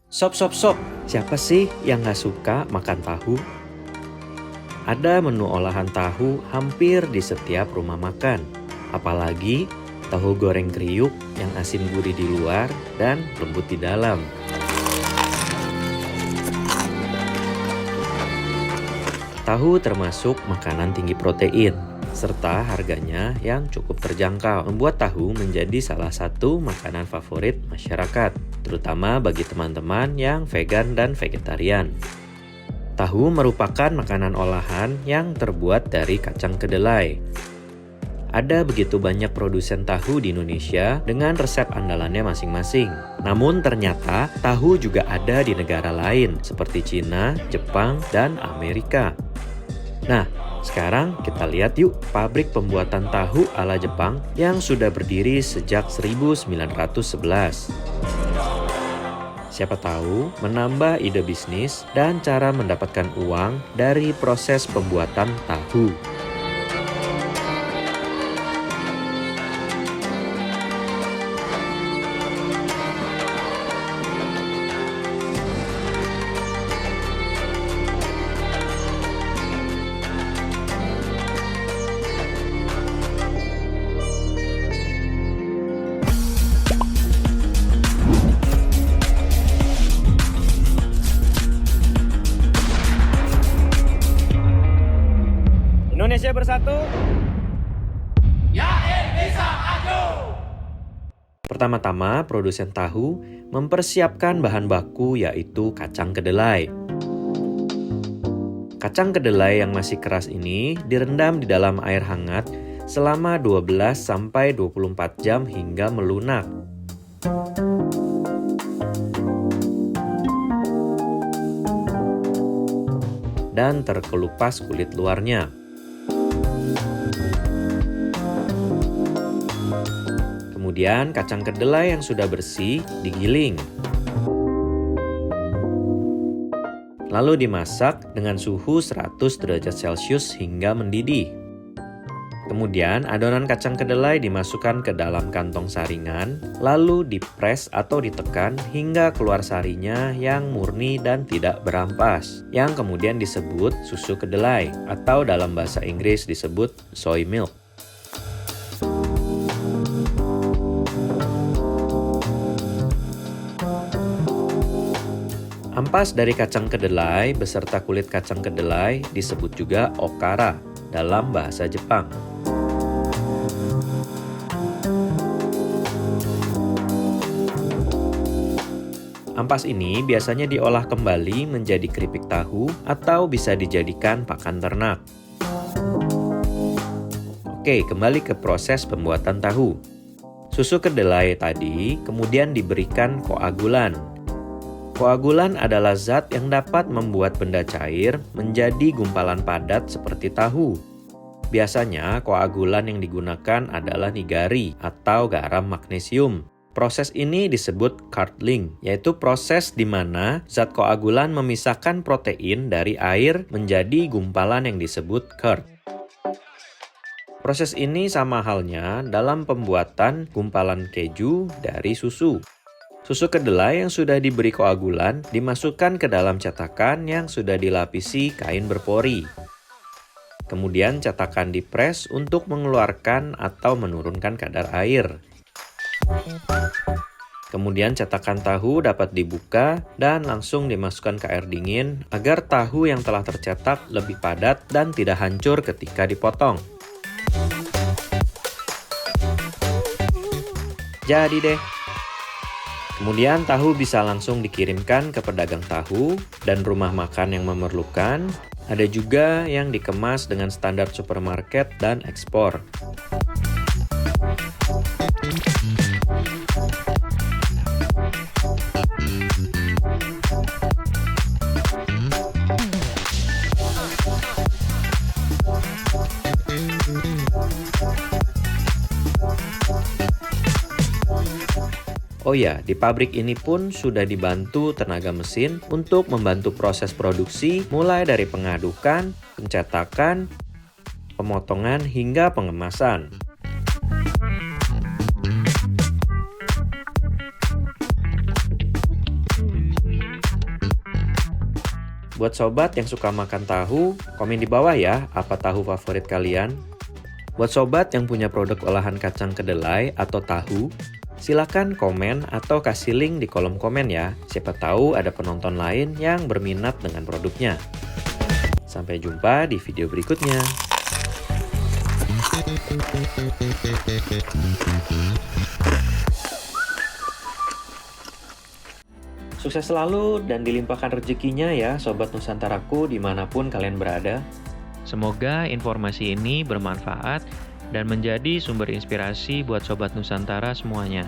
Sop, siapa sih yang nggak suka makan tahu? Ada menu olahan tahu hampir di setiap rumah makan. Apalagi tahu goreng kriuk yang asin gurih di luar dan lembut di dalam. Tahu termasuk makanan tinggi protein, serta harganya yang cukup terjangkau, membuat tahu menjadi salah satu makanan favorit masyarakat, terutama bagi teman-teman yang vegan dan vegetarian. Tahu merupakan makanan olahan yang terbuat dari kacang kedelai. Ada begitu banyak produsen tahu di Indonesia dengan resep andalannya masing-masing. Namun ternyata tahu juga ada di negara lain seperti Cina, Jepang, dan Amerika. Nah, sekarang kita lihat yuk pabrik pembuatan tahu ala Jepang yang sudah berdiri sejak 1911. Siapa tahu menambah ide bisnis dan cara mendapatkan uang dari proses pembuatan tahu. Indonesia bersatu. Pertama-tama, produsen tahu mempersiapkan bahan baku yaitu kacang kedelai. Kacang kedelai yang masih keras ini direndam di dalam air hangat selama 12-24 jam hingga melunak. Dan terkelupas kulit luarnya. Kemudian kacang kedelai yang sudah bersih digiling. Lalu dimasak dengan suhu 100 derajat Celcius hingga mendidih. Kemudian adonan kacang kedelai dimasukkan ke dalam kantong saringan, lalu dipres atau ditekan hingga keluar sarinya yang murni dan tidak berampas, yang kemudian disebut susu kedelai atau dalam bahasa Inggris disebut soy milk. Ampas dari kacang kedelai beserta kulit kacang kedelai disebut juga okara dalam bahasa Jepang. Ampas ini biasanya diolah kembali menjadi keripik tahu atau bisa dijadikan pakan ternak. Oke, kembali ke proses pembuatan tahu. Susu kedelai tadi kemudian diberikan koagulan. Koagulan adalah zat yang dapat membuat benda cair menjadi gumpalan padat seperti tahu. Biasanya koagulan yang digunakan adalah nigari atau garam magnesium. Proses ini disebut curdling, yaitu proses di mana zat koagulan memisahkan protein dari air menjadi gumpalan yang disebut curd. Proses ini sama halnya dalam pembuatan gumpalan keju dari susu. Susu kedelai yang sudah diberi koagulan dimasukkan ke dalam cetakan yang sudah dilapisi kain berpori. Kemudian cetakan dipres untuk mengeluarkan atau menurunkan kadar air. Kemudian cetakan tahu dapat dibuka dan langsung dimasukkan ke air dingin agar tahu yang telah tercetak lebih padat dan tidak hancur ketika dipotong. Jadi deh. Kemudian tahu bisa langsung dikirimkan ke pedagang tahu dan rumah makan yang memerlukan. Ada juga yang dikemas dengan standar supermarket dan ekspor. Oh ya, di pabrik ini pun sudah dibantu tenaga mesin untuk membantu proses produksi mulai dari pengadukan, pencetakan, pemotongan hingga pengemasan. Buat sobat yang suka makan tahu, komen di bawah ya apa tahu favorit kalian. Buat sobat yang punya produk olahan kacang kedelai atau tahu, silakan komen atau kasih link di kolom komen ya. Siapa tahu ada penonton lain yang berminat dengan produknya. Sampai jumpa di video berikutnya. Sukses selalu dan dilimpahkan rezekinya ya Sobat Nusantaraku dimanapun kalian berada. Semoga informasi ini bermanfaat dan menjadi sumber inspirasi buat Sobat Nusantara semuanya.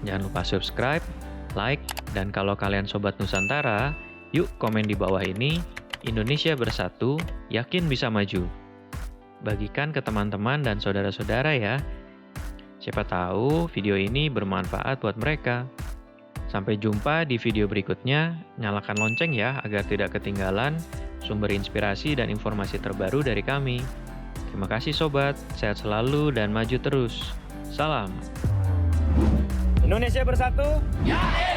Jangan lupa subscribe, like, dan kalau kalian Sobat Nusantara, yuk komen di bawah ini, Indonesia bersatu, yakin bisa maju. Bagikan ke teman-teman dan saudara-saudara ya. Siapa tahu video ini bermanfaat buat mereka. Sampai jumpa di video berikutnya. Nyalakan lonceng ya agar tidak ketinggalan sumber inspirasi dan informasi terbaru dari kami. Terima kasih sobat, sehat selalu dan maju terus. Salam. Indonesia bersatu. Ya.